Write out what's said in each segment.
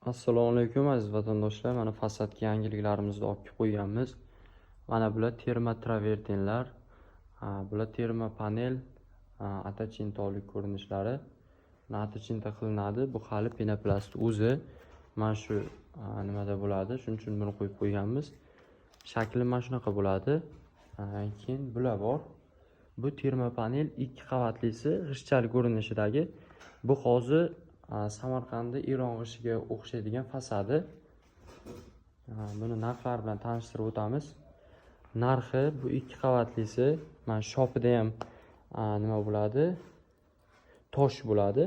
Assalomu alaykum aziz vatandoshlar. Mana fasadga yangiliklarimizni olib qo'yganmiz. Mana bular terma travertinlar. Bular terma panel, atachintolik ko'rinishlari. Atachinta qilinadi. Bu hali penoplast o'zi. Mana shu nimada bo'ladi. Shuning uchun buni qo'yib qo'yganmiz. Shakli mana shunaqa bo'ladi. Keyin bular bor. Bu terma panel 2 qavatlisi g'ishtchalik ko'rinishidagi. Bu hozir Samarqandda Eron g'ishiga o'xshaydigan fasadi. Buni narxlari bilan tanishtirib o'tamiz. Narxi bu 2 qavatlisi, mana shopida ham nima bo'ladi? Tosh bo'ladi.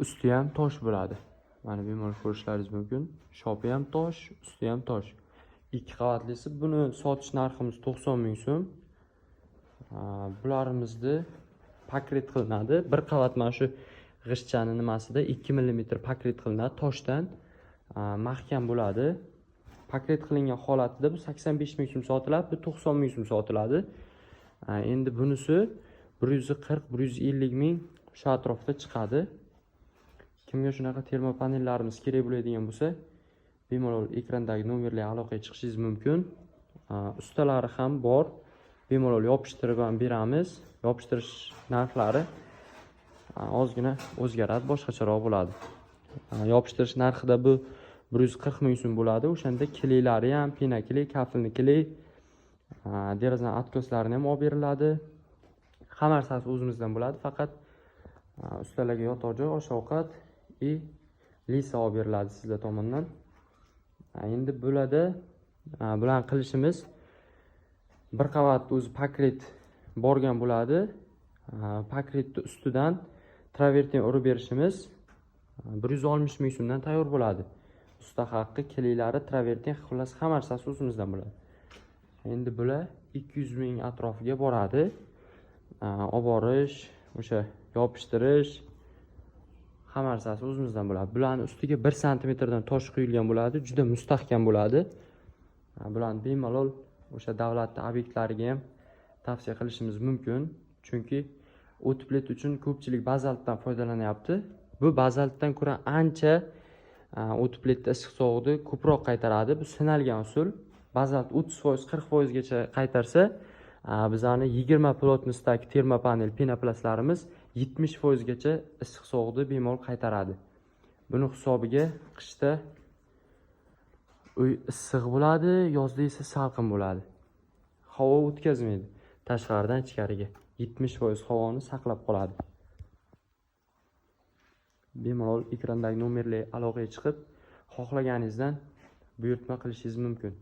Usti ham tosh bo'ladi. Mana bemalol ko'rishlaringiz mumkin. Shopi ham tosh, usti ham tosh. 2 qavatlisi. Buni sotish narximiz 90 ming so'm. Bularimizni pakret qilinadi. Bir qavat mana shu g'ishtchani nimasida 2 mm pakret qilinadi toshdan. Mahkam bo'ladi. Pakret qilingan holatida bu 85 ming so'm sotiladi, bu 90 ming so'm sotiladi. Endi bunisi 140-150 ming shu atrofda chiqadi. Kimga shunaqa termo panellarimiz kerak bo'ladigan bo'lsa, bemalol ekrandagi nomerlarga aloqaga chiqishingiz mumkin. Ustalari ham bor. Bemalol yopishtirib ham beramiz. Yopishtirish narxlari ozgina o'zgaradi, boshqacharoq bo'ladi. Yopishtirish narxida bu 140 ming so'm bo'ladi. O'shanda kiliklari ham, pina kilik, kafilni kilik, deraza atkoslarini ham olib beriladi. Hamma narsasi o'zimizdan bo'ladi, faqat ustalarga yotoq joy, osh-ovqat va lisa olib beriladi sizlar tomonidan. Endi bularni qilishimiz bir qavat o'zi pakret borgan bo'ladi. Pakretni ustidan travertin urib berishimiz 160 ming so'mdan tayyor bo'ladi. Usta haqqi, kiliklari, travertin, xullas hamma narsasi o'zimizdan bo'ladi. Endi bular 200 ming atrofiga boradi. Olib borish, o'sha yopishtirish hamma narsasi o'zimizdan bo'ladi. Bularni ustiga 1 sm dan tosh quyilgan bo'ladi, juda mustahkam bo'ladi. Bularni bemalol o'sha davlat obyektlariga ham tavsiya qilishimiz mumkin, chunki o'tiplet uchun ko'pchilik bazaltdan foydalanyapti. Bu bazaltdan ko'ra ancha o'tipletda issiq sovuqni ko'proq qaytaradi. Bu sinalgan usul. Bazalt 30%, 40% gacha qaytarsa, bizani 20 plotnostdagi termo panel penoplastlarimiz 70% gacha issiq sovuqni bemalol qaytaradi. Buni hisobiga qishda uy issiq bo'ladi, yozda esa salqin bo'ladi. Havo o'tkazmaydi tashqaridan ichkariga. 70% havoni saqlab qoladi. Bemalol ekrandagi nomerlarga aloqaga chiqib, xohlaganingizdan buyurtma qilishingiz mumkin.